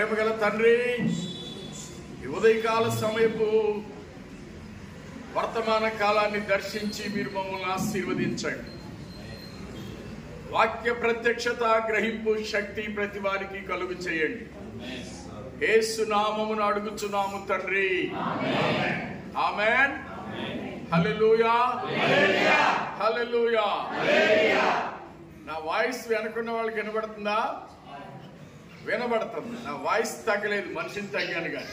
ప్రేమగల తండ్రి, ఈ ఉదయకాల సమయపు వర్తమాన కాలాన్ని దర్శించి మీరు మమ్మల్ని ఆశీర్వదించండి. వాక్య ప్రత్యక్షత, గ్రహింపు శక్తి ప్రతి వారికి కలుగు చేయండి. యేసు నామమున అడుగుచున్నాము తండ్రి, ఆమేన్. హల్లెలూయా, హల్లెలూయా. నా వాయిస్ వెనకున్న వాళ్ళకి వినబడుతుందా? వినబడుతుంది. నా వాయిస్ తగ్గలేదు, మనిషిని తగ్గాను కానీ,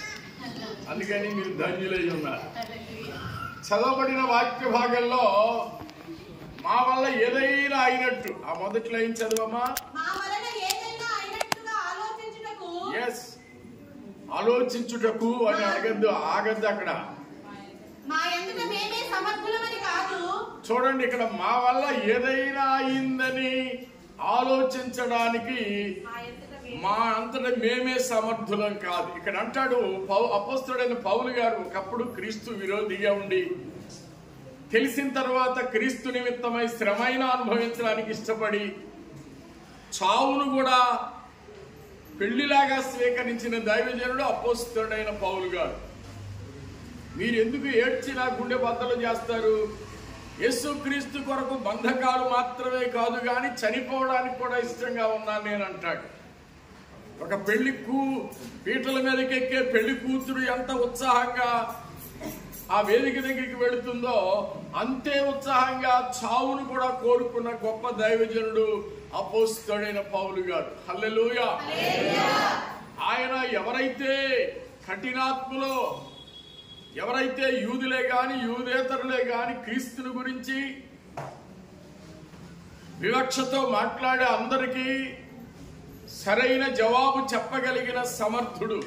అందుకని మీరు ధన్యులై ఉన్నారు. చదవబడిన వాక్య భాగంలో మా వల్ల ఏదైనా అయినట్టు, ఆ మొదటి లైన్ చదవమ్మా. ఎస్, ఆలోచించుటకు అని అడగద్దు, ఆగద్దు అక్కడ. చూడండి, ఇక్కడ మా వల్ల ఏదైనా అయిందని ఆలోచించడానికి మా అంతటా మేమే సమర్థులం కాదు. ఇక్కడ అంటాడు అపోస్తలుడైన పౌలు గారు ఒకప్పుడు క్రీస్తు విరోధిగా ఉండి తెలిసిన తర్వాత క్రీస్తు నిమిత్తమై శ్రమైన అనుభవించడానికి ఇష్టపడి చావును కూడా పెళ్లిలాగా స్వీకరించిన దైవజనుడు అపోస్తలుడైన పౌలు గారు. మీరు ఎందుకు ఏడ్చి నా గుండె బద్దలు చేస్తారు? యేసుక్రీస్తు కొరకు బంధకాలు మాత్రమే కాదు కానీ చనిపోవడానికి కూడా ఇష్టంగా ఉన్నాను నేను అంటాడు. ఒక పీటల మీదకి ఎక్కే పెళ్లి కూతురు ఎంత ఉత్సాహంగా ఆ వేదిక దగ్గరికి వెళుతుందో అంతే ఉత్సాహంగా చావును కూడా కోరుకున్న గొప్ప దైవజనుడు అపోస్తలుడైన పౌలు గారు. హల్లెలూయా. ఆయన ఎవరైతే కఠినాత్మలో, ఎవరైతే యూదులే గాని యూదేతరులే గాని క్రీస్తుని గురించి వివక్షతో మాట్లాడే అందరికీ సరైన జవాబు చెప్పగలిగిన సమర్థుడు.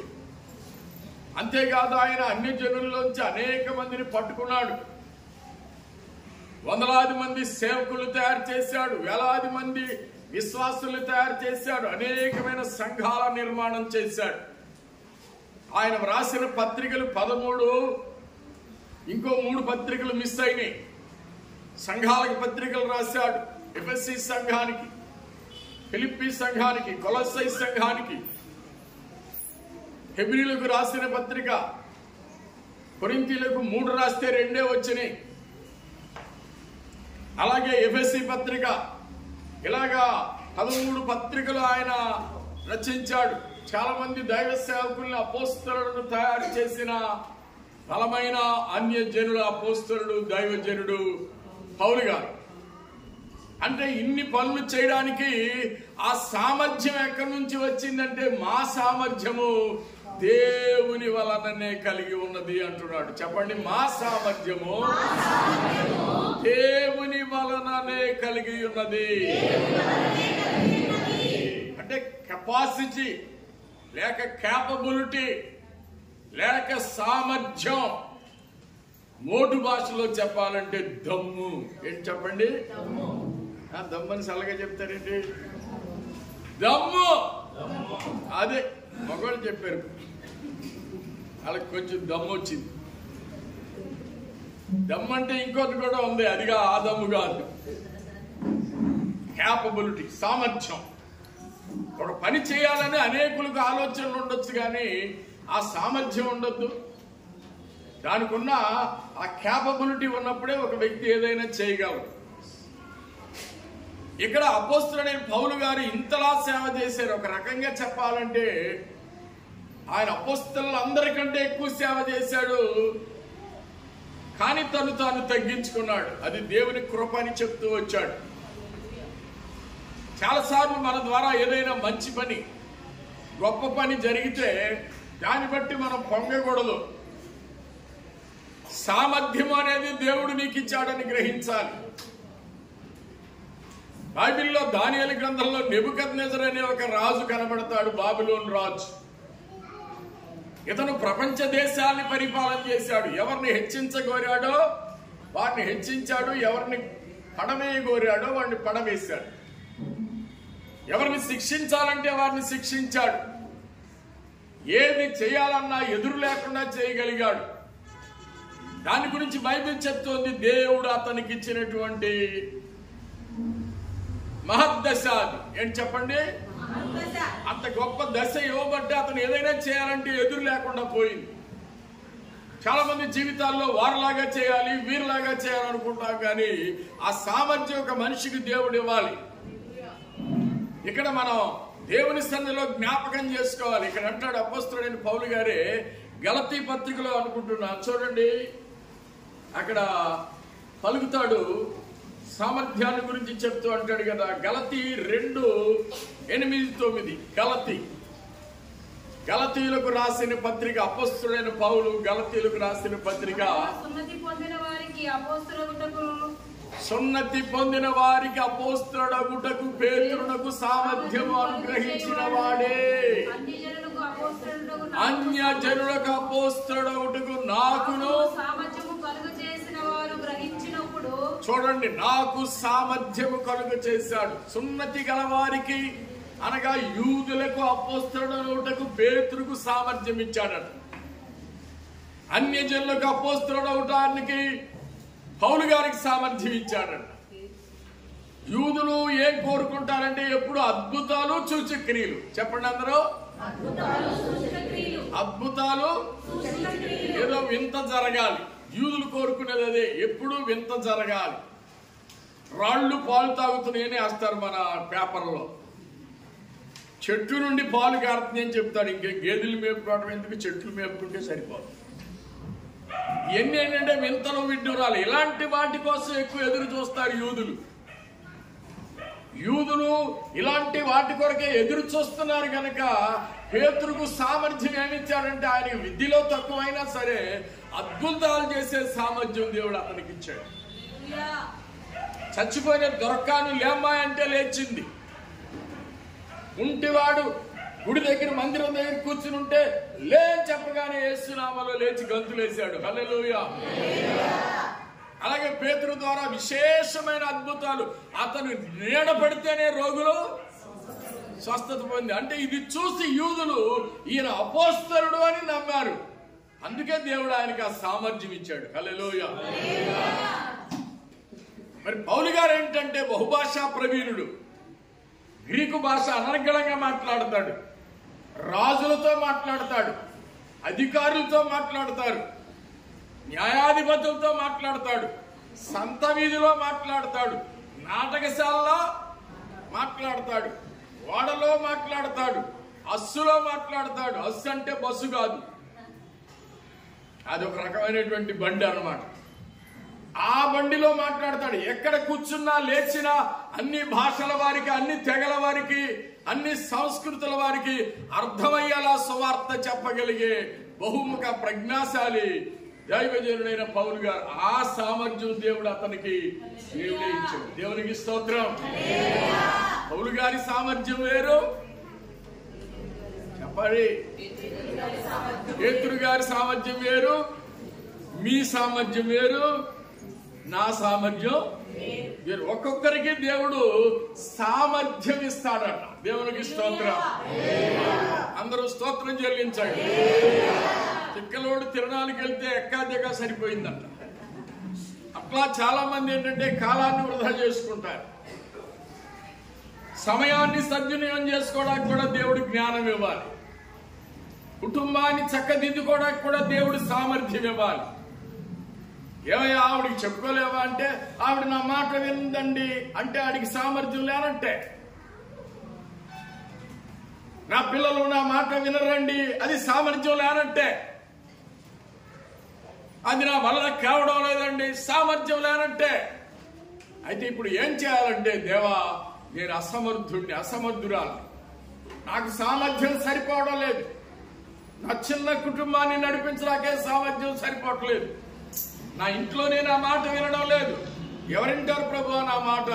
అంతేకాదు, ఆయన అన్య జనుల్లోంచి అనేక మందిని పట్టుకున్నాడు. వందలాది మంది సేవకులు తయారు చేశాడు, వేలాది మంది విశ్వాసులు తయారు చేశాడు, అనేకమైన సంఘాల నిర్మాణం చేశాడు. ఆయన వ్రాసిన పత్రికలు 13, ఇంకో 3 పత్రికలు మిస్ అయినాయి. సంఘాలకు పత్రికలు రాశాడు. ఎఫెసీ సంఘానికి, ఫిలిప్పీ సంఘానికి, కొలొస్సై సంఘానికి, హెబ్రీలకు రాసిన పత్రిక, కొరింథీయులకు 3 రాస్తే 2 వచ్చినాయి. అలాగే ఎఫెసీ పత్రిక, ఇలాగా 13 పత్రికలు ఆయన రచించాడు. చాలా మంది దైవ సేవకుల్ని, అపోస్తలులను తయారు చేసిన బలమైన అన్య జనుడు అపోస్తలుడు దైవజనుడు పౌలు గారు. అంటే ఇన్ని పనులు చేయడానికి ఆ సామర్థ్యం ఎక్కడి నుంచి వచ్చిందంటే మా సామర్థ్యము దేవుని వలననే కలిగి ఉన్నది అంటున్నాడు. చెప్పండి, మా సామర్థ్యము దేవుని వలననే కలిగి ఉన్నది. అంటే కెపాసిటీ లేక క్యాపబిలిటీ లేక సామర్థ్యం, మోటు భాషలో చెప్పాలంటే దమ్ము. ఏంటి చెప్పండి? దమ్మని సలగా చెప్తారేంటి? దమ్ము. అదే మగవాళ్ళు చెప్పారు, వాళ్ళకి కొంచెం దమ్ము వచ్చింది. దమ్ము అంటే ఇంకోటి కూడా ఉంది, అదిగా ఆ దమ్ము కాదు. క్యాపబిలిటీ, సామర్థ్యం. ఒక పని చేయాలని అనేకులకు ఆలోచనలు ఉండొచ్చు కానీ ఆ సామర్థ్యం ఉండొద్దు. దానికి ఉన్న ఆ క్యాపబిలిటీ ఉన్నప్పుడే ఒక వ్యక్తి ఏదైనా చేయగలరు. ఇక్కడ అపోస్తలుడైన పౌలు గారు ఇంతలా సేవ చేశారు. ఒక రకంగా చెప్పాలంటే ఆయన అపోస్తలులందరికంటే ఎక్కువ సేవ చేశాడు, కానీ తాను తగ్గించుకున్నాడు. అది దేవుని కృప అని చెప్తూ వచ్చాడు. చాలాసార్లు మన ద్వారా ఏదైనా మంచి పని, గొప్ప పని జరిగితే దాన్ని బట్టి మనం పొంగకూడదు. సామర్థ్యం అనేది దేవుడు నీకు ఇచ్చాడని గ్రహించాలి. బైబిల్లో దానియేలు గ్రంథంలో నెబుకద్నెజర్ అనే ఒక రాజు కనబడతాడు, బాబిలోను రాజు. ఇతను ప్రపంచ దేశాన్ని పరిపాలన చేశాడు. ఎవరిని హెచ్చించగోరాడో వారిని హెచ్చించాడు, ఎవరిని పడవేయగోరాడో వాడిని పడవేశాడు, ఎవరిని శిక్షించాలంటే వారిని శిక్షించాడు. ఏది చేయాలన్నా ఎదురు లేకుండా చేయగలిగాడు. దాని గురించి బైబిల్ చెప్తోంది, దేవుడు అతనికి ఇచ్చినటువంటి మహద్దశ. ఏంటి చెప్పండి? అంత గొప్ప దశ ఇవ్వబట్టి అతను ఏదైనా చేయాలంటే ఎదురు లేకుండా పోయింది. చాలా మంది జీవితాల్లో వారిలాగా చేయాలి, వీరిలాగా చేయాలనుకుంటాం, కానీ ఆ సామర్థ్యం ఒక మనిషికి దేవుడు ఇవ్వాలి. ఇక్కడ మనం దేవుని సన్నిధిలో జ్ఞాపకం చేసుకోవాలి. ఇక్కడ అంటాడు అపోస్తలుడైన పౌలు గారే గలతీ పత్రికలో అనుకుంటున్నాను చూడండి, అక్కడ పలుకుతాడు సామర్థ్యాన్ని గురించి చెప్తూ అంటాడు కదా. గలతీ 2:8-9 గలతీయులకు రాసిన పత్రిక, అపోస్తలుడైన పౌలు గలతీయులకు రాసిన పత్రిక. సున్నతి పొందిన వారికి అపోస్తలుడగుటకు పేతురునకు సామర్థ్యము అనుగ్రహించిన వాడే అన్యజనులకు అపోస్తలుడగుటకు నాకును చూడండి, నాకు సామర్థ్యము కలుగ చేశాడు. సున్నతి గల వారికి అనగా యూదులకు అపోస్తలుడగుటకు పేతురుకు సామర్థ్యం ఇచ్చాడట. అన్యజనులకు అపోస్తలుడవటానికి పౌలు గారికి సామర్థ్యం ఇచ్చాడట. యూదులు ఏం కోరుకుంటారంటే ఎప్పుడు అద్భుతాలు సూచక్రియలు. చెప్పండి అందరూ, అద్భుతాలు, ఏదో వింత జరగాలి. యూదులు కోరుకునేది అదే, ఎప్పుడు వింత జరగాలి. రాళ్ళు పాలు తాగుతున్నాయని వేస్తారు మన పేపర్లో. చెట్టు నుండి పాలు కారుతుంది అని చెప్తాడు. ఇంకే గేదెలు మేపుకోవడం ఎందుకు, చెట్లు మేపుకుంటే సరిపోదు. ఇవన్నీ ఏంటంటే వింతలు విడ్డూరాలు. ఇలాంటి వాటి కోసం ఎక్కువ ఎదురు చూస్తారు యూదులు. ఇలాంటి వాటి కొరకే ఎదురు చూస్తున్నారు కనుక పేతురుకు సామర్థ్యం ఏమిచ్చాడంటే ఆయనకి విద్యలో తక్కువైనా సరే అద్భుతాలు చేసే సామర్థ్యం దేవుడు అతనికి ఇచ్చాడు. చచ్చిపోయిన దొరకాను లేమ్మా అంటే లేచింది. ఉంటివాడు గుడి దగ్గర మందిరం దగ్గర కూర్చుని ఉంటే లే చెప్పగానే యేసునామములో లేచి గంతులేశాడు. హల్లెలూయా. అలాగే పేతురు ద్వారా విశేషమైన అద్భుతాలు. అతను నీడ పడితేనే రోగులు స్వస్థత పొంది. అంటే ఇది చూసి యూదులు ఈయన అపోస్తలుడు అని నమ్మారు. అందుకే దేవుడు ఆయనకి ఆ సామర్థ్యం ఇచ్చాడు. హల్లెలూయా. మరి పౌలు గారు ఏంటంటే బహుభాషా ప్రవీణుడు. గ్రీకు భాష అనర్గళంగా మాట్లాడతాడు, రాజులతో మాట్లాడతాడు, అధికారులతో మాట్లాడతాడు, న్యాయాధిపతులతో మాట్లాడతాడు, సంత వీధిలో మాట్లాడతాడు, నాటకశాలలో మాట్లాడతాడు, ఓడలో మాట్లాడతాడు, అస్సులో మాట్లాడతాడు. అస్సు అంటే బస్సు కాదు, అది ఒక రకమైనటువంటి బండి అన్నమాట. ఆ బండిలో మాట్లాడతాడు. ఎక్కడ కూర్చున్నా లేచినా అన్ని భాషల వారికి, అన్ని తెగల వారికి, అన్ని సంస్కృతుల వారికి అర్థమయ్యేలా సువార్త చెప్పగలిగే బహుముఖ ప్రజ్ఞాశాలి దైవజనుడైన పౌలు గారు. ఆ సామర్థ్యం దేవుడు అతనికి దేవుడే ఇచ్చాడు. దేవునికి స్తోత్రం. పౌలు గారి సామర్థ్యం వేరు, చెప్పండి. పేతురు గారి సామర్థ్యం వేరు, మీ సామర్థ్యం వేరు, నా సామర్థ్యం వేరు. ఒక్కొక్కరికి దేవుడు సామర్థ్యం ఇస్తాడట. దేవునికి స్తోత్రం. అందరూ స్తోత్రం చెల్లించండి. తిక్కలోడు తిరణాలకు వెళ్తే ఎక్కాదిగా సరిపోయిందంట. అట్లా చాలా మంది ఏంటంటే కాలాన్ని వృధా చేసుకుంటారు. సమయాన్ని సద్వినియోగం చేసుకోవడానికి కూడా దేవుడు జ్ఞానం ఇవ్వాలి. కుటుంబాన్ని చక్కదిద్దుకోవడానికి కూడా దేవుడు సామర్థ్యం ఇవ్వాలి. ఏమయ్యా ఆవిడికి చెప్పుకోలేవా అంటే ఆవిడ నా మాట విందండి అంటే ఆడికి సామర్థ్యం లేనంటే. నా పిల్లలు నా మాట వినరండి, అది సామర్థ్యం లేనంటే. అది నా వల్ల కావడం లేదండి, సామర్థ్యం లేనంటే. అయితే ఇప్పుడు ఏం చేయాలంటే, దేవా నేను అసమర్థుడిని, అసమర్థురాలు, నాకు సామర్థ్యం సరిపోవడం లేదు, నా చిన్న కుటుంబాన్ని నడిపించడాకే సామర్థ్యం సరిపోవట్లేదు, నా ఇంట్లోనే నా మాట వినడం లేదు, ఎవరింటారు ప్రభు నా మాట,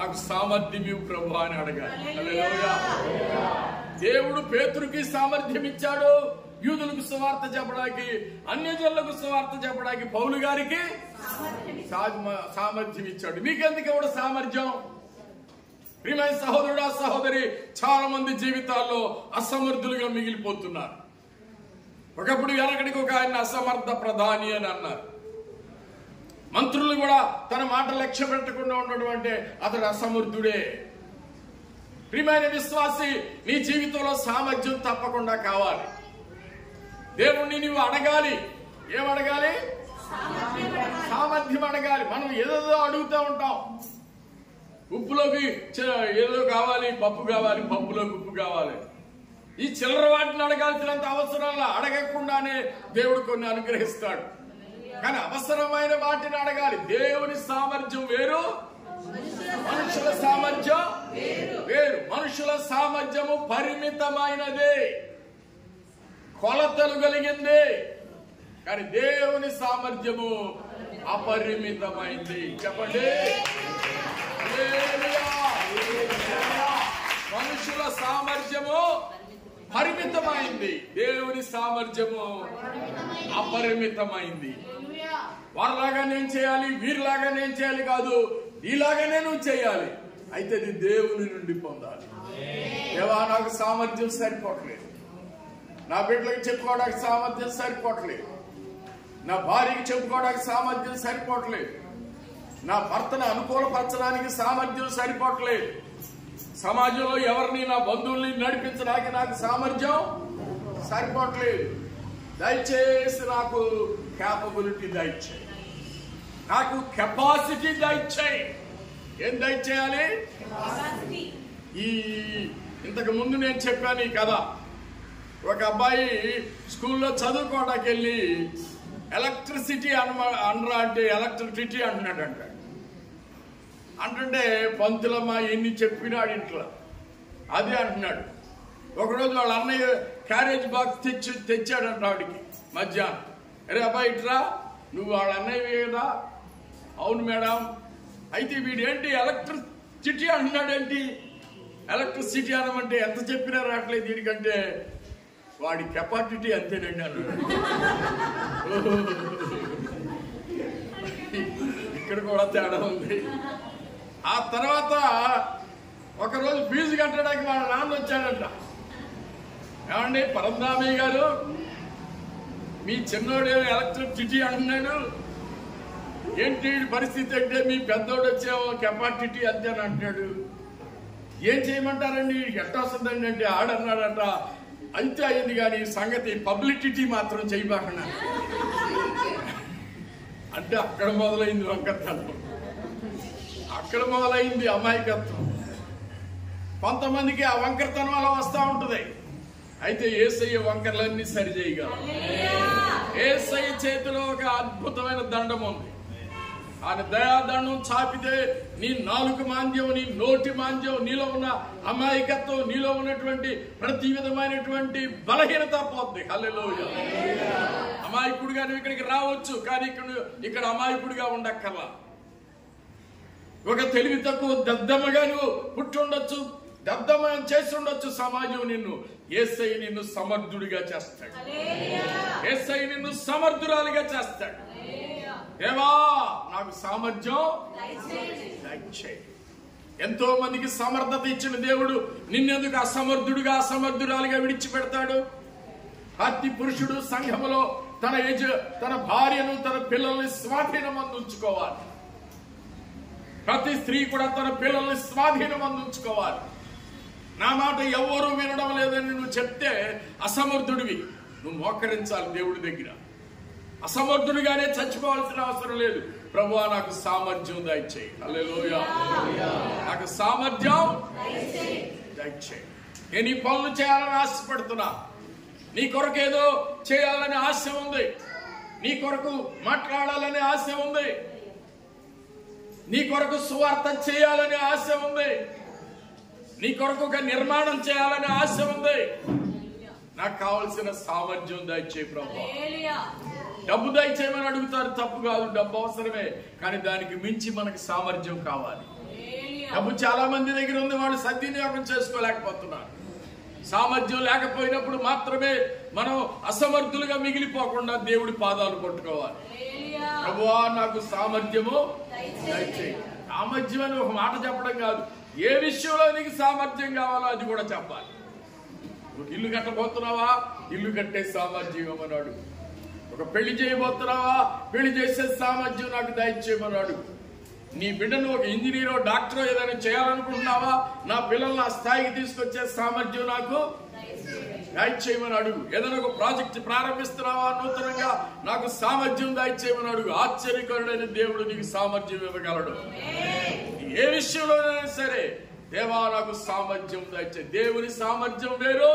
నాకు సామర్థ్యం ఇవ్వు ప్రభు అని అడగాలి. హల్లెలూయా. దేవుడు పేతురుకి సామర్థ్యం ఇచ్చాడు, యూదులకు సువార్త చెప్పడానికి, అన్యజనులకు సువార్త చెప్పడానికి పౌలు గారికి సామర్థ్యం ఇచ్చాడు. మీకెందుకు ఎవడు సామర్థ్యం? ప్రియమైన సహోదరుడా సహోదరి, చాలా మంది జీవితాల్లో అసమర్థులుగా మిగిలిపోతున్నారు. ఒకప్పుడు వెనకడికి ఒక ఆయన అసమర్థ ప్రధాని అని అన్నారు. మంత్రులు కూడా తన మాట లక్ష్య పెట్టకుండా ఉండడం అంటే అతడు అసమర్థుడే. ప్రియమైన విశ్వాసి, నీ జీవితంలో సామర్థ్యం తప్పకుండా కావాలి. దేవుణ్ణి నువ్వు అడగాలి. ఏమడగాలి? సామర్థ్యం అడగాలి. మనం ఏదో అడుగుతూ ఉంటాం. ఉప్పులోకి ఏదో కావాలి, పప్పు కావాలి, పప్పులోకి ఉప్పు కావాలి. ఈ చిల్లర వాటిని అడగాల్సినంత అవసరాల అడగకుండానే దేవుడు కొన్ని అనుగ్రహిస్తాడు. కానీ అవసరమైన వాటిని అడగాలి. దేవుని సామర్థ్యం వేరు, మనుషుల సామర్థ్యం వేరు. మనుషుల సామర్థ్యము పరిమితమైనదే, కొలతలు కలిగింది. కానీ దేవుని సామర్థ్యము అపరిమితమైంది. చెప్పండి. మనుషుల సామర్థ్యము పరిమితమైంది, దేవుని సామర్థ్యము అపరిమితమైంది. వారిలాగా నేను చేయాలి, వీరిలాగా నేను చేయాలి కాదు, నీలాగానే నువ్వు చేయాలి. అయితే అది దేవుని నుండి పొందాలి. దేవా, నాకు సామర్థ్యం సరిపోవట్లేదు, నా బిడ్డలకు చెప్పుకోవడానికి సామర్థ్యం సరిపోవట్లేదు, నా భార్యకి చెప్పుకోవడానికి సామర్థ్యం సరిపోవట్లేదు, నా భర్తను అనుకూలపరచడానికి సామర్థ్యం సరిపోవట్లేదు, సమాజంలో ఎవరిని, నా బంధువుల్ని నడిపించడానికి నాకు సామర్థ్యం సరిపోవట్లేదు. దయచేసి నాకు క్యాపబిలిటీ దయచేయి, నాకు కెపాసిటీ దయచేయి. ఏం దయచేయాలి? ఇంతకు ముందు నేను చెప్పాను ఈ కథ. ఒక అబ్బాయి స్కూల్లో చదువుకోవడానికి వెళ్ళి ఎలక్ట్రిసిటీ అనరా అంటే ఎలక్ట్రిసిటీ అంటున్నాడంట. అంటుంటే పంతులమ్మ ఎన్ని చెప్పినాడు ఇంట్లో అది అంటున్నాడు. ఒకరోజు వాళ్ళ అన్నయ్య క్యారేజ్ బాక్స్ తెచ్చాడంట ఆవిడికి మధ్యాహ్నం. అరే అబ్బాయి ఇట్రా, నువ్వు వాళ్ళ అన్నయ్య కదా? అవును మేడం. అయితే వీడేంటి ఎలక్ట్రిసిటీ అంటున్నాడేంటి? ఎలక్ట్రిసిటీ అనమంటే ఎంత చెప్పినా రావట్లేదు దీనికంటే, వాడి కెపాసిటీ అంతేనండి అన్నాడు. ఇక్కడ కూడా తేడా ఉంది. ఆ తర్వాత ఒకరోజు ఫీజు కట్టడానికి వాళ్ళ నాన్న వచ్చాడంట. ఏమండి పరంధామయ్య గారు, మీ చిన్నోడు ఎలక్ట్రిసిటీ అంటున్నాడు, ఏంటి పరిస్థితి అంటే మీ పెద్దోడు వచ్చావు కెపాసిటీ అంతే అని అంటున్నాడు. ఏం చేయమంటారండి, ఎట్లా వస్తుందండి అంటే ఆడన్నాడట, అయితే అయింది కానీ సంగతి పబ్లిసిటీ మాత్రం చేయబాకన్నా అంటే అక్కడ మొదలైంది వంకరతనం, అక్కడ మొదలైంది అమాయకత్వం. కొంతమందికి ఆ వంకరతనం అలా వస్తూ ఉంటుంది. అయితే యేసయ్య వంకరలన్నీ సరి చేయగలరు. యేసయ్య చేతిలో ఒక అద్భుతమైన దండం ఉంది. ఆయన దయాదండం చాపితే నీ నాలుగు మాంద్యం, నీ నోటి మాంద్యం, నీలో ఉన్న అమాయకత్వం, నీలో ఉన్నటువంటి ప్రతి విధమైనటువంటి బలహీనత పోద్ది. హల్లెలూయా. అమాయకుడిగా నువ్వు ఇక్కడికి రావచ్చు, కానీ ఇక్కడ అమాయకుడిగా ఉండక్కర్లా. ఒక తెలివి తక్కువ దద్దమ్మగా నువ్వు పుట్టుండొచ్చు, దద్దమ్మ చేసి ఉండొచ్చు. సమాజం నిన్ను, యేసయ్య నిన్ను సమర్థుడిగా చేస్తాడు. యేసయ్య నిన్ను సమర్థురాలిగా చేస్తాడు. దేవా, నాకు సామర్థ్యం దయచేయి. ఎంతో మందికి సమర్థత ఇచ్చిన దేవుడు నిన్నెందుకు అసమర్థుడిగా, అసమర్థురాలిగా విడిచిపెడతాడు? ప్రతి పురుషుడు సంఘములో తన భార్యను, తన పిల్లల్ని స్వాధీనమందు ఉంచుకోవాలి. ప్రతి స్త్రీ కూడా తన పిల్లల్ని స్వాధీనమందు ఉంచుకోవాలి. నా మాట ఎవరు వినడం లేదని నువ్వు చెప్తే అసమర్థుడివి. నువ్వు మోకరించాలి దేవుడి దగ్గర. అసమర్థుడిగానే చచ్చిపోవాల్సిన అవసరం లేదు. ప్రభువా, నాకు సామర్థ్యం దయచేయి. హల్లెలూయా. నాకు సామర్థ్యం దయచేయి. నేను ఈ పనులు చేయాలని ఆశపడుతున్నా. నీ కొరకు ఏదో చేయాలని ఆశ ఉంది, నీ కొరకు మాట్లాడాలని ఆశ ఉంది, నీ కొరకు సువార్త చేయాలని ఆశ ఉంది, నీ కొరకు ఒక నిర్మాణం చేయాలని ఆశ ఉంది. నాకు కావలసిన సామర్థ్యం దయచేయి ప్రభువా. డబ్బు దయచేయమని అడుగుతారు, తప్పు కాదు, డబ్బు అవసరమే. కానీ దానికి మించి మనకి సామర్థ్యం కావాలి. డబ్బు చాలా మంది దగ్గర ఉంది, వాళ్ళు సద్వినియోగం చేసుకోలేకపోతున్నారు. సామర్థ్యం లేకపోయినప్పుడు మాత్రమే మనం అసమర్థులుగా మిగిలిపోకుండా దేవుడి పాదాలు పట్టుకోవాలి. ప్రభువా, నాకు సామర్థ్యము దయచేయి. సామర్థ్యం అని ఒక మాట చెప్పడం కాదు, ఏ విషయంలో నీకు సామర్థ్యం కావాలో అది కూడా చెప్పాలి. ఒక ఇల్లు కట్టబోతున్నావా, ఇల్లు కట్టే సామర్థ్యం ఇవ్వమన్నాడు. ఒక పెళ్లి చేయబోతున్నావా, పెళ్లి చేసే సామర్థ్యం నాకు దయచేయమన్నాడు. నీ బిడ్డను ఒక ఇంజనీరో డాక్టరో ఏదైనా చేయాలనుకుంటున్నావా? నా పిల్లల్ని ఆ స్థాయికి తీసుకొచ్చే సామర్థ్యం నాకు దయచేయమని అడుగు. ఏదైనా ఒక ప్రాజెక్ట్ ప్రారంభిస్తున్నావా? నూతనంగా నాకు సామర్థ్యం దయచేయమని అడుగు. ఆశ్చర్యకరుడైన దేవుడు నీకు సామర్థ్యం ఇవ్వగలడు. ఏ విషయంలోనైనా సరే, దేవా నాకు సామర్థ్యం దయచే. దేవుని సామర్థ్యం వేరు,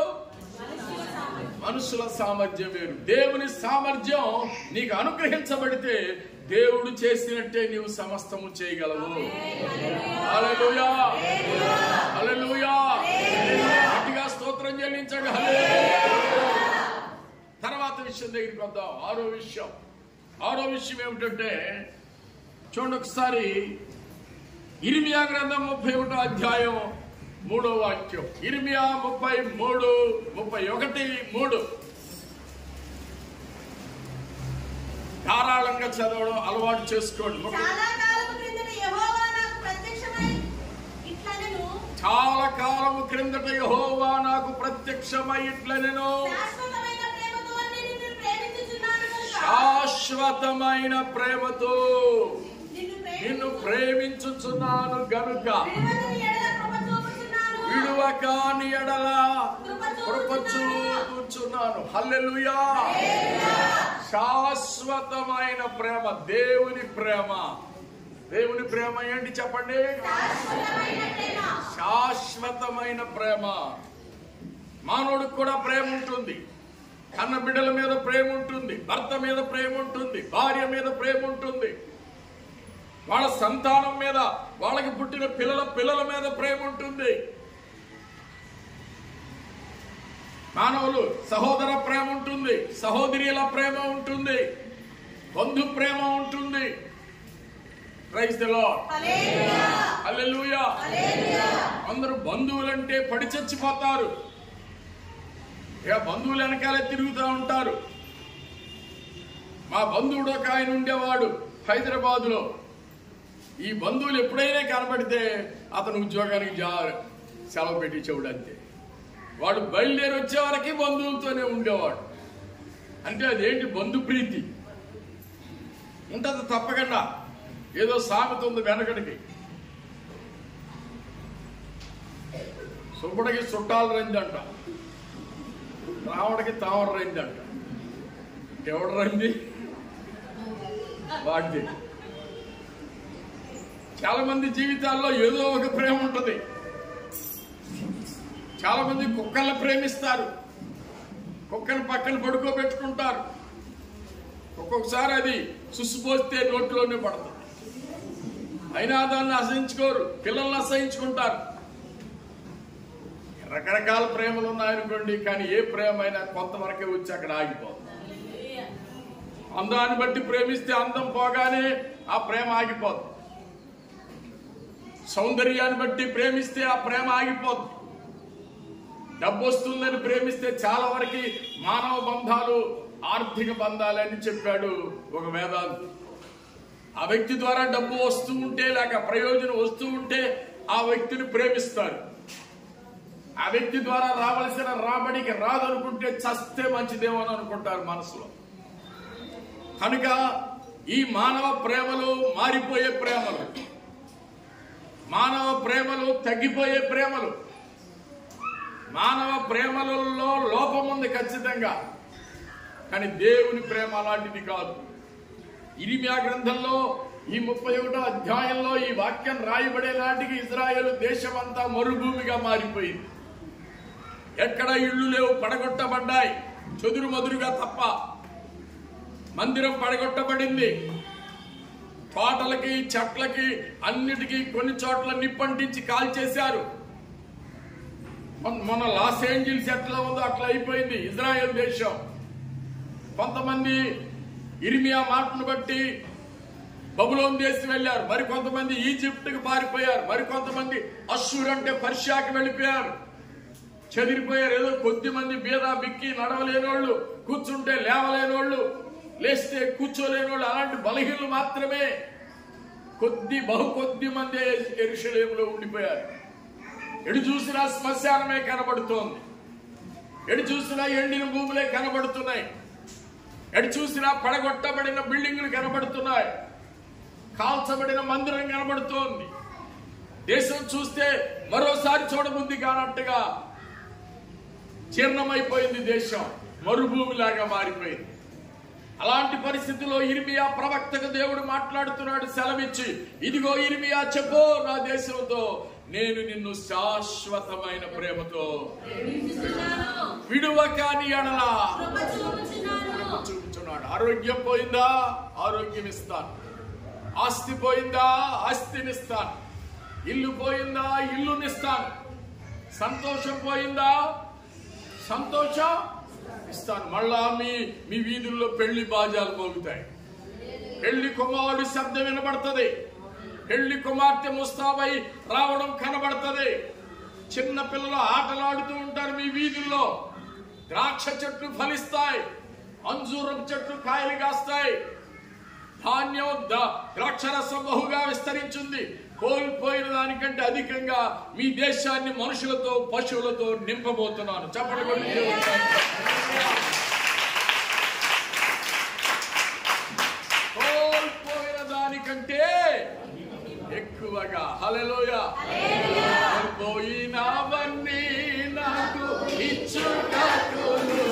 మనుషుల సామర్థ్యం వేరు. దేవుని సామర్థ్యం నీకు అనుగ్రహించబడితే దేవుడు చేసినట్టే నీవు సమస్తము చేయగలవు. హల్లెలూయా, హల్లెలూయా. గట్టిగా స్తోత్రం చెల్లించండి. తర్వాత విషయం దగ్గరికి వద్దాం. ఆరో విషయం ఏమిటంటే, చూడండి ఒకసారి ఇర్మియా గ్రంథం 31వ అధ్యాయం 3వ వాక్యం. ఇర్మియా 31:3 ధారాళంగా చదవడం అలవాటు చేసుకోండి. చాలా కాలము క్రిందట యెహోవా నాకు ప్రత్యక్షమై ఇట్లనెను, శాశ్వతమైన ప్రేమతో నిన్ను ప్రేమించుచున్నాను గనుక విడువక నీ ఎడల కృప చూపుచున్నాను. హల్లెలూయా. శాశ్వతమైన ప్రేమ, దేవుని ప్రేమ. దేవుని ప్రేమ ఏంటి చెప్పండి? శాశ్వతమైన ప్రేమ. మానవుడికి కూడా ప్రేమ ఉంటుంది. కన్న బిడ్డల మీద ప్రేమ ఉంటుంది, భర్త మీద ప్రేమ ఉంటుంది, భార్య మీద ప్రేమ ఉంటుంది, వాళ్ళ సంతానం మీద, వాళ్ళకి పుట్టిన పిల్లల మీద ప్రేమ ఉంటుంది. మానవులు సహోదర ప్రేమ ఉంటుంది, సహోదరుల ప్రేమ ఉంటుంది, బంధు ప్రేమ ఉంటుంది. Praise the lord. హల్లెలూయా. అందరూ బంధువులంటే పడి చచ్చిపోతారు. ఇక బంధువులు వెనకాలే తిరుగుతూ ఉంటారు. మా బంధువుడు ఒక ఆయన ఉండేవాడు హైదరాబాద్లో. ఈ బంధువులు ఎప్పుడైనా కనబడితే అతను ఉద్యోగానికి సెలవు పెట్టించేవాడు. అంతే. వాడు బయలుదేరి వచ్చే వరకు బంధువులతోనే ఉండేవాడు. అంటే అదేంటి? బంధు ప్రీతి ఉంటుంది తప్పకుండా. ఏదో సామెత ఉంది వెనకడికి, సుబ్బడికి చుట్టాలు రందంట, రావడికి తామర రందంట. ఎవడు రంది? వాడిది. చాలా మంది జీవితాల్లో ఏదో ఒక ప్రేమ ఉంటుంది. చాలా మంది కుక్కల్ని ప్రేమిస్తారు, కుక్కని పక్కన పడుకోబెట్టుకుంటారు. ఒక్కొక్కసారి అది సుసుపోస్తే నోట్లోనే పడుతుంది, అయినా దాన్ని అసహించుకోరు. పిల్లల్ని అసహించుకుంటారు. రకరకాల ప్రేమలు ఉన్నాయనుకోండి, కానీ ఏ ప్రేమ అయినా కొంతవరకే వచ్చి అక్కడ ఆగిపోతుంది. అందాన్ని బట్టి ప్రేమిస్తే అందం పోగానే ఆ ప్రేమ ఆగిపోతుంది. సౌందర్యాన్ని బట్టి ప్రేమిస్తే ఆ ప్రేమ ఆగిపోతుంది. డబ్బు వస్తుందని ప్రేమిస్తే చాలా వరకు మానవ బంధాలు ఆర్థిక బంధాలని చెప్పాడు ఒక వేదాంతి. ఆ వ్యక్తి ద్వారా డబ్బు వస్తూ ఉంటే, లేక ప్రయోజనం వస్తూ ఉంటే ఆ వ్యక్తిని ప్రేమిస్తారు. ఆ వ్యక్తి ద్వారా రావలసిన రాబడికి రాదనుకుంటే చస్తే మంచిదేమో అని అనుకుంటారు మనసులో. కనుక ఈ మానవ ప్రేమలు మారిపోయే ప్రేమలు, మానవ ప్రేమలు తగ్గిపోయే ప్రేమలు. మానవ ప్రేమలలో లోపం ఉంది ఖచ్చితంగా, కానీ దేవుని ప్రేమ అలాంటిది కాదు. ఇర్మియా గ్రంథంలో ఈ 31వ అధ్యాయంలో ఈ వాక్యం రాయబడే నాటికి ఇజ్రాయేలు దేశం అంతా మరుభూమిగా మారిపోయింది. ఎక్కడ ఇళ్ళు లేవు, పడగొట్టబడ్డాయి, చెదురు మదురుగా తప్ప. మందిరం పడగొట్టబడింది. తోటలకి, చెట్లకి, అన్నిటికీ కొన్ని చోట్ల నిప్పంటించి కాల్చేశారు. మొన్న లాస్ ఏంజల్స్ ఎట్లా ఉందో అట్లా అయిపోయింది ఇజ్రాయెల్ దేశం. కొంతమంది ఇర్మియా మాటను బట్టి బబులోను దేశం వెళ్లారు, మరి కొంతమంది ఈజిప్ట్కి పారిపోయారు, మరి కొంతమంది అశ్షూర్ అంటే పర్షియాకి వెళ్ళిపోయారు, చెదిరిపోయారు. ఏదో కొద్ది మంది బీద బిక్కి నడవలేనోళ్ళు, కూర్చుంటే లేవలేనోళ్ళు, లేస్తే కూర్చోలేనోళ్ళు, అలాంటి బలహీనులు మాత్రమే బహు కొద్ది మంది యెరూషలేములో ఉండిపోయారు. ఎటు చూసినా శ్మశానమే కనబడుతోంది, ఎటు చూసినా ఎండిన భూములే కనబడుతున్నాయి, ఎటు చూసినా పడగొట్టబడిన బిల్డింగులు కనబడుతున్నాయి. కాల్చబడిన మందిరం కనబడుతోంది. దేశం చూస్తే మరోసారి చూడబుద్ధి కానట్టుగా జీర్ణమైపోయింది. దేశం మరుభూమిలాగా మారిపోయింది. అలాంటి పరిస్థితిలో ఇర్మియా ప్రవక్తకు దేవుడు మాట్లాడుతున్నాడు సెలవిచ్చి, ఇదిగో ఇర్మియా చెప్పు నా దేశంతో, నేను నిన్ను శాశ్వతమైన ప్రేమతో విడువక నీ ఎడల చూపుచున్నాడు. ఆరోగ్యం పోయిందా? ఆరోగ్యం ఇస్తాను. ఆస్తి పోయిందా? ఆస్తినిస్తాను. ఇల్లు పోయిందా? ఇల్లునిస్తాను. సంతోషం పోయిందా? సంతోషం ఇస్తాను. మళ్ళా మీ వీధుల్లో పెళ్లి బాజాలు మోగుతాయి. పెళ్లి కుమారుడు శబ్దం వినబడుతుంది. పెళ్లి కుమార్తె ముస్తాబై రావడం కనబడుతుంది. చిన్న పిల్లలు ఆటలాడుతూ ఉంటారు మీ వీధుల్లో. ద్రాక్ష చెట్లు ఫలిస్తాయి. అంజూరం చెట్లు కాయలు కాస్తాయి. ధాన్యం ద్రాక్షరసం బహుగా విస్తరించింది. కోల్పోయిన దానికంటే అధికంగా మీ దేశాన్ని మనుషులతో పశువులతో నింపబోతున్నాను. చెప్పండి. కోల్పోయిన దానికంటే ఎక్కువగా. హల్లెలూయా. కోల్పోయినవన్నీ నాకు ఇచ్చుటకును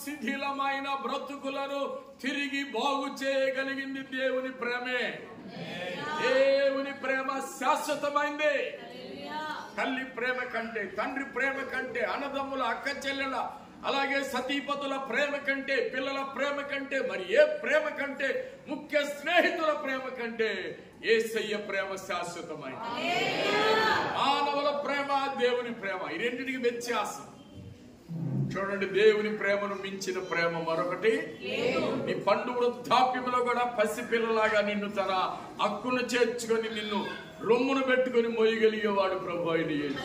శిథిలమైన బ్రతుకులను తిరిగి బాగు చేయగలిగింది దేవుని ప్రేమే. దేవుని ప్రేమ శాశ్వతమైంది. తల్లి ప్రేమ కంటే, తండ్రి ప్రేమ కంటే, అన్నదమ్ముల అక్క చెల్లెల అలాగే సతీపతుల ప్రేమ కంటే, పిల్లల ప్రేమ కంటే, మరి ఏ ప్రేమ కంటే, ముఖ్య స్నేహితుల ప్రేమ కంటే యేసయ్య ప్రేమ శాశ్వతమైంది. మానవుల ప్రేమ, దేవుని ప్రేమ ఈ రెండింటికి వ్యత్యాసం. చూడండి, దేవుని ప్రేమను మించిన ప్రేమ మరొకటి. నీ పండు వృద్ధాప్యంలో కూడా పసిపిల్లలాగా నిన్ను తన హక్కును చేర్చుకొని నిన్ను రొమ్మును పెట్టుకుని మోయగలిగేవాడు ప్రభు అయిన యేసు.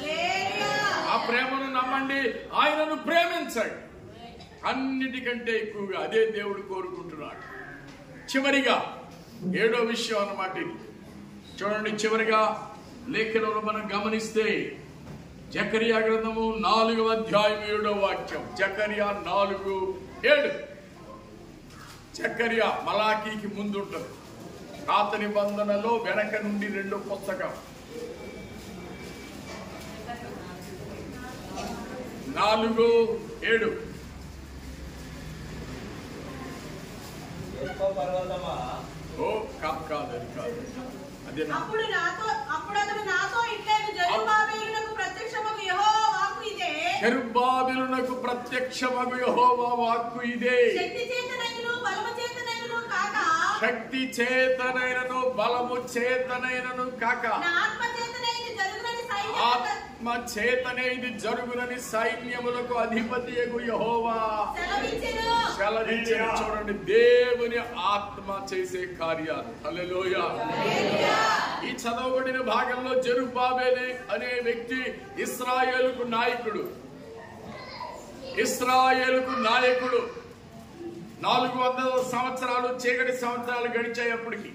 ఆ ప్రేమను నమ్మండి, ఆయనను ప్రేమించండి. అన్నిటికంటే ఎక్కువగా అదే దేవుడు కోరుకుంటున్నాడు. చివరిగా 7వ విషయం అన్నమాట ఇది. చూడండి, చివరిగా లేఖనంలో మనం గమనిస్తే జకరియా గ్రంథము 4వ అధ్యాయం 7వ వాక్యం. జకరియా 4:7. జకరియా మలాకీకి ముందు ఉంటుంది. పాత నిబంధనలో వెనక నుండి 2వ పుస్తకం. 4:7. ఓ కాదు, అది కాదు. అదే చెరుబ్బాబెలునకు ప్రత్యక్షమగు యెహోవా వాక్కు ఇదే. శక్తి చేతనైనను బలము చేతనైనను కాక ఆత్మ చేతనైది జరుగునని సైన్యములకు అధిపతియగు యెహోవా సెలవిచ్చెను. చూడండి, దేవుని ఆత్మ చేసే కార్యాలు. హల్లెలూయా. ఈ చదవబడిన భాగంలో జెరుబ్బాబెలు అనే వ్యక్తి ఇశ్రాయేలుకు నాయకుడు. 400 సంవత్సరాలు చీకటి సంవత్సరాలు గడిచేటప్పటికి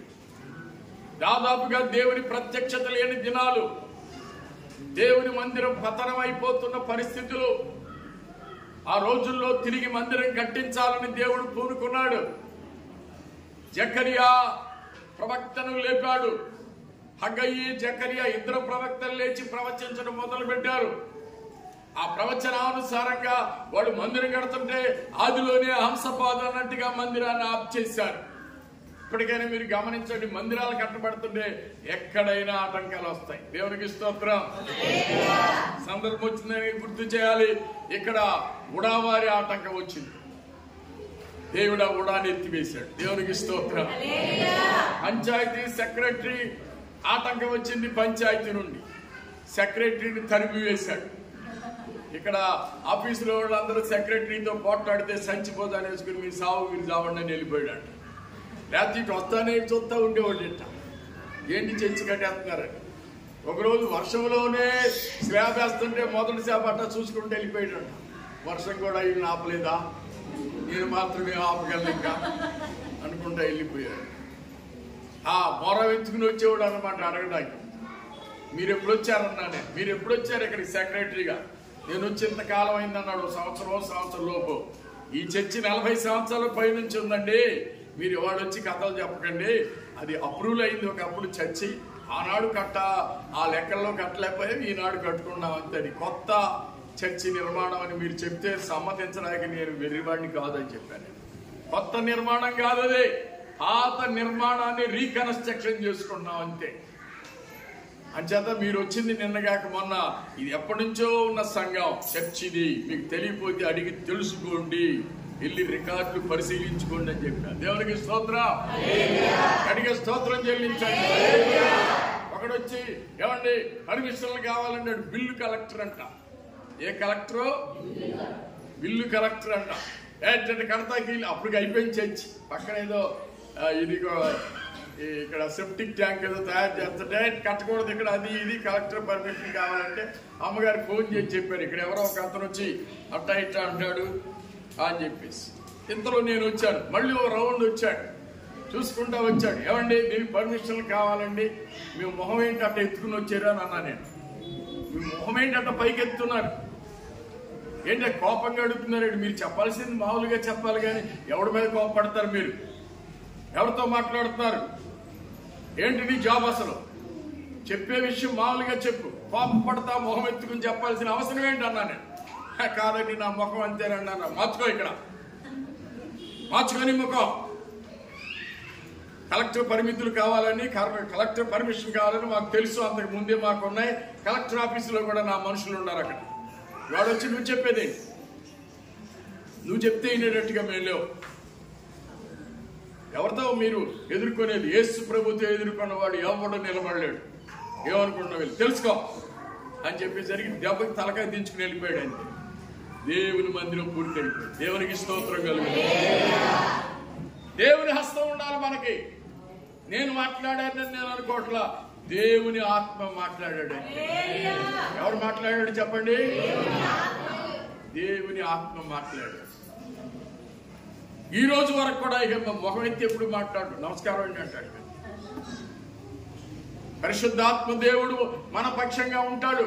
దాదాపుగా దేవుని ప్రత్యక్షత లేని దినాలు. దేవుని మందిరం పతనం అయిపోతున్న పరిస్థితులు. ఆ రోజుల్లో తిరిగి మందిరం కట్టించాలని దేవుడు పూనుకున్నాడు. జకరియా ప్రవక్తను లేపాడు. హగ్గయి, జకరియా ఇద్దరు ప్రవక్తలు లేచి ప్రవచించడం మొదలు పెట్టారు. ఆ ప్రవచనానుసారంగా వాళ్ళు మందిరం కడుతుంటే ఆదిలోనే హంసపాద అన్నట్టుగా మందిరాన్ని ఆఫ్ చేశారు. ఇప్పటికైనా మీరు గమనించండి, మందిరాలు కట్టబడుతుంటే ఎక్కడైనా ఆటంకాలు వస్తాయి. దేవునికి స్తోత్రం. సందర్భం వచ్చిందని గుర్తు చేయాలి. ఇక్కడ ఉడావారి ఆటంకం వచ్చింది. దేవుడు ఆ ఉడాని ఎత్తివేశాడు. దేవునికి స్తోత్రం. పంచాయతీ సెక్రటరీ ఆటంకం వచ్చింది. పంచాయతీ నుండి సెక్రటరీని తరిమి వేశాడు. ఇక్కడ ఆఫీసులో వాళ్ళందరూ సెక్రటరీతో పోట్లాడితే సంచిపోతాను వేసుకుని మీ సావు మీరు చావండి అని వెళ్ళిపోయాడు. లేకపోతే ఇటు వస్తానే చూస్తా ఉండేవాళ్ళు. ఇట్ట ఏంటి చర్చి కట్టేస్తున్నారని. ఒకరోజు వర్షంలోనే స్లాబ్ వేస్తుంటే మొదటి స్లాబ్ అట్ట చూసుకుంటూ వెళ్ళిపోయాడు. వర్షం కూడా వీళ్ళని ఆపలేదా, నేను మాత్రమే ఆపగలను ఇంకా అనుకుంటా వెళ్ళిపోయాడు. ఆ మొర వెతుకుని వచ్చేవాడు అనమాట అడగడానికి. మీరు ఎప్పుడు వచ్చారన్నానే, మీరు ఎప్పుడు వచ్చారు ఇక్కడికి సెక్రటరీగా? నేను వచ్చి ఇంతకాలం అయిందన్నాడు. సంవత్సరం లోపు. ఈ చర్చి 40 సంవత్సరాల పైనుంచి ఉందండి. మీరు వాడు వచ్చి కథలు చెప్పకండి. అది అప్రూవల్ అయింది ఒకప్పుడు చర్చి. ఆనాడు ఆ లెక్కల్లో కట్టలేకపోయాం, ఈనాడు కట్టుకున్నాం అంతే. కొత్త చర్చి నిర్మాణం అని మీరు చెప్తే సమ్మతించడానికి నేను వెర్రివాడిని కాదని చెప్పాను. కొత్త నిర్మాణం కాదు, అది పాత నిర్మాణాన్ని రీకన్స్ట్రక్షన్ చేసుకున్నాం అంతే. అంచేత మీరు వచ్చింది నిన్నగాక మొన్న. ఇది ఎప్పటి నుంచో ఉన్న సంఘం చర్చ్. ఇది మీకు తెలియపోతే అడిగి తెలుసుకోండి, వెళ్ళి రికార్డులు పరిశీలించుకోండి అని చెప్పాను. దేవునికి స్తోత్రం. అడిగే స్తోత్రం చెల్లించండి. ఒకడొచ్చి ఏమండి పర్మిషన్లు కావాలన్నాడు. బిల్లు కలెక్టర్ అంట. ఏ కలెక్టరు? బిల్లు కలెక్టర్ అంట. ఏంటంటే కడతాకి అప్పటికి అయిపోయింది చర్చి. పక్కన ఏదో ఇదిగో ఇక్కడ సెప్టిక్ ట్యాంక్ ఏదో తయారు చేస్తుంటే కట్టకూడదు ఇక్కడ, అది ఇది కలెక్టర్ పర్మిషన్ కావాలంటే అమ్మగారు ఫోన్ చేసి చెప్పారు. ఇక్కడ ఎవరో ఒక అతను వచ్చి అట్టా ఇట్టా అంటాడు అని చెప్పేసి. ఇంతలో నేను వచ్చాను. మళ్ళీ ఓ రౌండ్ వచ్చాడు, చూసుకుంటా వచ్చాడు. ఏమండి దీనికి పర్మిషన్లు కావాలండి, మీ మొహం ఏంటి అట్ట ఎత్తుకుని వచ్చారు అని అన్నా నేను. మీ మొహం ఏంటి అట్ట పైకి ఎత్తున్నారు ఏంటి, కోపంగా అడుగుతున్నారండి. మీరు చెప్పాల్సింది మామూలుగా చెప్పాలి కానీ ఎవరి మీద కోపపడతారు? మీరు ఎవరితో మాట్లాడుతున్నారు? ఏంటి నీ జాబ్? అసలు చెప్పే విషయం మామూలుగా చెప్పు. కోపపడతా మొహం ఎత్తుకుని చెప్పాల్సిన అవసరం ఏంటి అన్నా నేను. కాదండి నా ముఖం అంతేనండి అన్నా. మార్చుకో, ఇక్కడ మార్చుకొని ముఖం. కలెక్టర్ పరిమితులు కావాలని, కలెక్టర్ పర్మిషన్ కావాలని మాకు తెలుసు. అంతకు ముందే మాకు ఉన్నాయి. కలెక్టర్ ఆఫీసులో కూడా నా మనుషులు ఉన్నారు అక్కడ. వాడు వచ్చి నువ్వు చెప్పేదేంటి, నువ్వు చెప్తే వినేటట్టుగా మేము లేవు. ఎవరితో మీరు ఎదుర్కొనేది? యేసు ప్రభుతో ఎదుర్కొన్నవాడు ఎవడు నిలబడలేడు. ఏమనుకుంటున్నావు వెళ్ళి తెలుసుకో అని చెప్పేసరికి దెబ్బకి తలకాయ దించుకుని వెళ్ళిపోయాడు. అంతే. దేవుని మందిరం పూర్తి అయిపోయింది. దేవునికి స్తోత్రం కలుగుతుంది. దేవుని హస్తం ఉండాలి మనకి. నేను మాట్లాడానని నేను అనుకోవట్లా, దేవుని ఆత్మ మాట్లాడాడు. ఎవరు మాట్లాడాడు చెప్పండి? దేవుని ఆత్మ మాట్లాడాడు. ఈ రోజు వరకు కూడా ఇక మొహం ఎత్తి ఎప్పుడు మాట్లాడు, నమస్కారం అండి అంటాడు. పరిశుద్ధాత్మ దేవుడు మన పక్షంగా ఉంటాడు.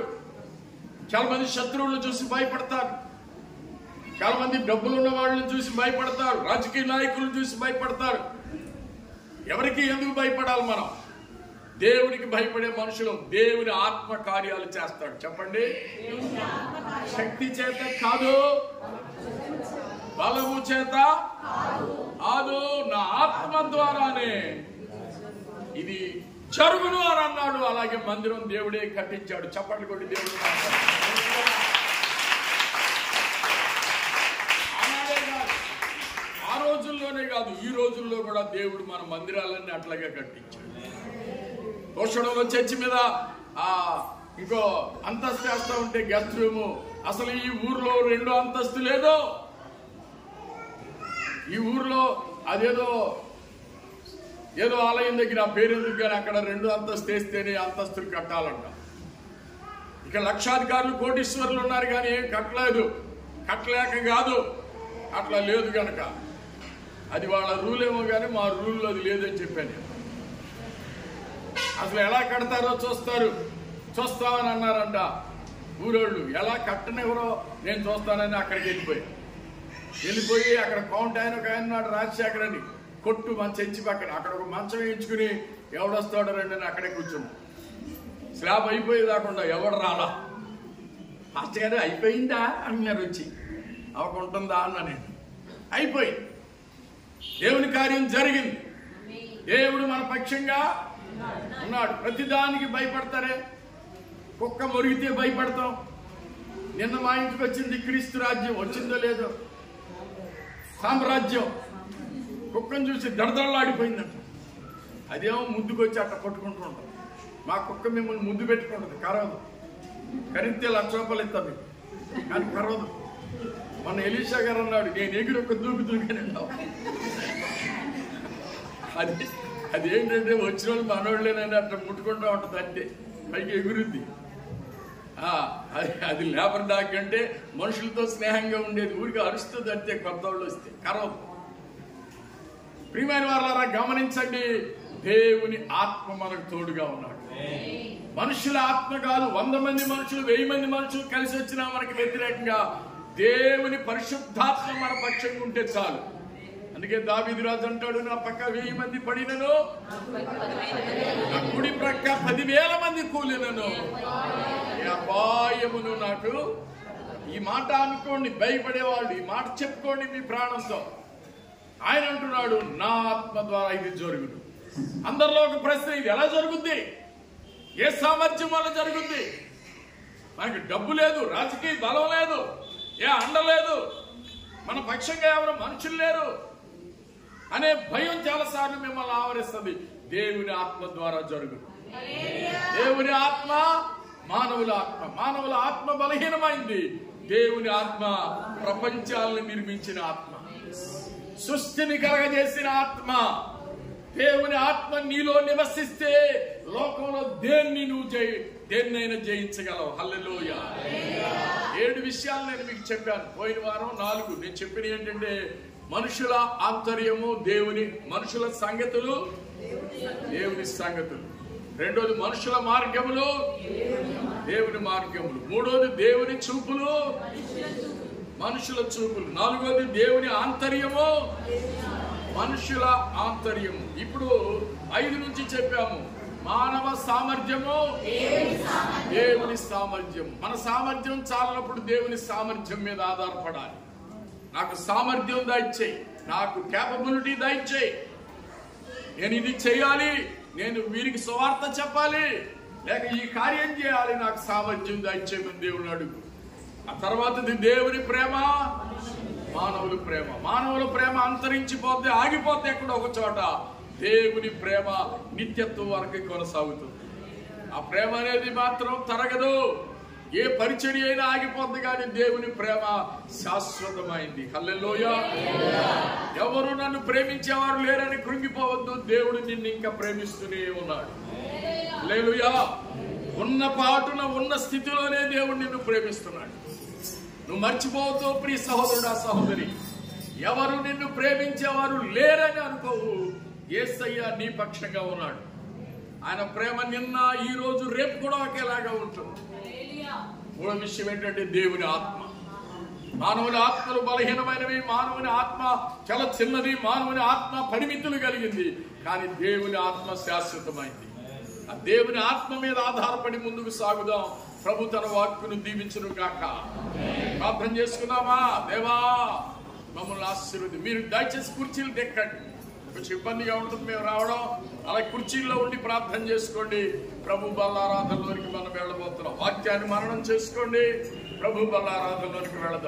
చాలా మంది శత్రువులను చూసి భయపడతారు. చాలా మంది డబ్బులున్న వాళ్ళని చూసి భయపడతారు. రాజకీయ నాయకులను చూసి భయపడతారు. ఎవరికి ఎందుకు భయపడాలి? మనం దేవునికి భయపడే మనుషులు. దేవుని ఆత్మ కార్యాలు చేస్తాడు. చెప్పండి. శక్తి చేత కాదు, బలము చేత కాదు, నా ఆత్మ ద్వారానే ఇది జరుగును అని అన్నాడు. అలాగే మందిరం దేవుడే కట్టించాడు. చప్పట్లు కొట్టి దేవుడు ఆ రోజుల్లోనే కాదు, ఈ రోజుల్లో కూడా దేవుడు మన మందిరాలన్నీ అట్లాగే కట్టించాడు. తోషడంలో చర్చి మీద ఇంకో అంతస్తు వేస్తా ఉంటే గెస్ట్ రూము. అసలు ఈ ఊర్లో 2 అంతస్తు లేదు. ఈ ఊర్లో అదేదో ఆలయం దగ్గర ఆ పేరెందుకు కానీ అక్కడ 2 అంతస్తు వేస్తేనే అంతస్తులు కట్టాలంట. ఇక లక్షాధికారులు కోటీశ్వరులు ఉన్నారు కానీ ఏం కట్టలేదు. కట్టలేక కాదు, అట్లా లేదు కనుక. అది వాళ్ళ రూల్ ఏమో కానీ మా రూల్లో అది లేదని చెప్పాను. అసలు ఎలా కడతారో చూస్తామని అన్నారంట ఊరోళ్ళు. ఎలా కట్టనివ్వరో నేను చూస్తానని అక్కడికి వెళ్ళిపోయి అక్కడ కౌంట్ ఆయన ఒక ఆయన నాడు రాజశేఖర్ అని కొట్టు మంచం ఇచ్చి పక్కన అక్కడ ఒక మంచం వేయించుకుని ఎవడొస్తాడో రండి అని అక్కడే కూర్చున్నాం. స్లాబ్ అయిపోయి కాకుండా ఎవడు రాలా. ఫాస్ట్ గారు అయిపోయిందా అన్నారు వచ్చి. అవకుంటుందా అన్నా నేను. అయిపోయింది. దేవుని కార్యం జరిగింది. దేవుడు మన పక్షంగా ఉన్నాడు. ప్రతిదానికి భయపడతారే. కుక్క మొరిగితే భయపడతాం. నిన్న మా ఇంటికి వచ్చింది క్రీస్తు రాజ్యం. వచ్చిందో లేదో సామ్రాజ్యం. కుక్కను చూసి దడదడలాడిపోయిందంట. అదేమో ముద్దుకొచ్చి అట్ట కొట్టుకుంటూ ఉంటాం. మా కుక్క మిమ్మల్ని ముద్దు పెట్టుకుంటుంది, కరవదు. కరిస్తే 1,00,000 రూపాయలు ఇస్తాను కానీ కరవదు. మన ఎలీషా గారు అన్నాడు, నేను ఎగిరి ఒక దూకుతూనే అదేంటంటే వచ్చిన వాళ్ళు మనోళ్ళేనని అట్లా ముట్టుకుంటూ ఉంటుంది. అంతే పైకి ఎగురుద్ది. అది లేబర్ డాగ్ అంటే మనుషులతో స్నేహంగా ఉండేది. ఊరికి అరుస్తుంది అంతే. కొత్త వాళ్ళు వస్తే కరవదు. ప్రియమైన వారలారా గమనించండి, దేవుని ఆత్మ మనకు తోడుగా ఉన్నాడు. మనుషుల ఆత్మ కాదు. 100 మంది మనుషులు 1000 మంది మనుషులు కలిసి వచ్చినా మనకి వ్యతిరేకంగా దేవుని పరిశుద్ధాత్మ మన పక్షంగా ఉంటే చాలు. అందుకే దావీదు రాజు అంటాడు, నా పక్క 1000 మంది పడినను, నా కుడి ప్రక్క 10,000 మంది కూలినను, అపాయమును నాకు. ఈ మాట అనుకోండి, భయపడేవాళ్ళు ఈ మాట చెప్పుకోండి మీ ప్రాణంతో. ఆయన అంటున్నాడు, నా ఆత్మ ద్వారా ఇది జరుగును. అందరిలో ఒక ప్రశ్న, ఇది ఎలా జరుగుద్ది? ఏ సామర్థ్యం వల్ల జరుగుద్ది? మనకి డబ్బు లేదు, రాజకీయ బలం లేదు, ఏ అండ లేదు, మన పక్షంగా ఎవరు మనుషులు లేరు అనే భయం చాలాసార్లు మిమ్మల్ని ఆవరిస్తుంది. దేవుని ఆత్మ ద్వారా జరుగును. దేవుని ఆత్మ మానవుల ఆత్మ. మానవుల ఆత్మ బలహీనమైంది. దేవుని ఆత్మ ప్రపంచాలను నిర్మించిన ఆత్మ, సృష్టిని కలగజేసిన ఆత్మ. దేవుని ఆత్మ నీలో నివసిస్తే లోకంలో దేన్నైనా జయించగలవు. హల్లెలూయా. 7 విషయాలు నేను మీకు చెప్పాను. పోయిన వారం 4. నేను చెప్పిన ఏంటంటే, మనుషుల ఆంతర్యము దేవుని, మనుషుల సంగతులు దేవుని సంగతులు. రెండోది మనుషుల మార్గములు దేవుని మార్గములు. మూడోది దేవుని చూపులు మనుషుల చూపులు. నాలుగోది దేవుని ఆంతర్యము మనుషుల ఆంతర్యము. ఇప్పుడు 5 నుంచి చెప్పాము. మానవ సామర్థ్యము దేవుని సామర్థ్యం. మన సామర్థ్యం చాలినప్పుడు దేవుని సామర్థ్యం మీద ఆధారపడాలి. నాకు సామర్థ్యం దయచేయి, నాకు క్యాపబిలిటీ దయచేయి, నేను ఇది చేయాలి, నేను వీరికి సువార్త చెప్పాలి, లేక ఈ కార్యం చేయాలి, నాకు సామర్థ్యం దయచేయమని దేవుని అడుగు. ఆ తర్వాతది దేవుని ప్రేమ, మానవుల ప్రేమ. మానవుల ప్రేమ అంతరించిపోతే, ఆగిపోతే ఎక్కడ ఒక చోట. దేవుని ప్రేమ నిత్యత్వం వరకు కొనసాగుతుంది. ఆ ప్రేమ అనేది మాత్రం తరగదు. ఏ పరిచర్య అయినా ఆగిపోద్ది, కానీ దేవుని ప్రేమ శాశ్వతమైంది. హల్లెలూయా. ఎవరు నన్ను ప్రేమించేవారు లేరని కృంగిపోవద్దు. దేవుడు నిన్ను ఇంకా ప్రేమిస్తూనే ఉన్నాడు. హల్లెలూయా. ఉన్న పాటున ఉన్న స్థితిలోనే దేవుడు నిన్ను ప్రేమిస్తున్నాడు. నువ్వు మర్చిపోవద్దు ప్రియ సహోదరుడా, సహోదరి. ఎవరు నిన్ను ప్రేమించేవారు లేరని అనుకోవు. యేసయ్య నీ పక్షంగా ఉన్నాడు. ఆయన ప్రేమ నిన్న, ఈ రోజు, రేపు కూడా ఒకేలాగా ఉంటుంది. మూడో విషయం ఏంటంటే దేవుని ఆత్మ. మానవుని ఆత్మలు బలహీనమైనవి. మానవుని ఆత్మ చాలా చిన్నది. మానవుని ఆత్మ పరిమితులు కలిగింది. కానీ దేవుని ఆత్మ శాశ్వతమైంది. ఆ దేవుని ఆత్మ మీద ఆధారపడి ముందుకు సాగుదాం. ప్రభు తన వాక్కును దీవించును గాక. ప్రార్థన చేసుకుందామా? దేవా మమ్మల్ని ఆశీర్వది. మీరు దయచేసి కుర్చీలు దెక్కండి. కొంచెం ఇబ్బందిగా ఉంటుంది మేము రావడం. అలా కుర్చీల్లో ఉండి ప్రార్థన చేసుకోండి. ప్రభు బల్లారాధనలోనికి మనం వెళ్ళబోతున్నాం. వాక్యాన్ని మననం చేసుకోండి. ప్రభు బల్లారాధనలోనికి వెళదాం.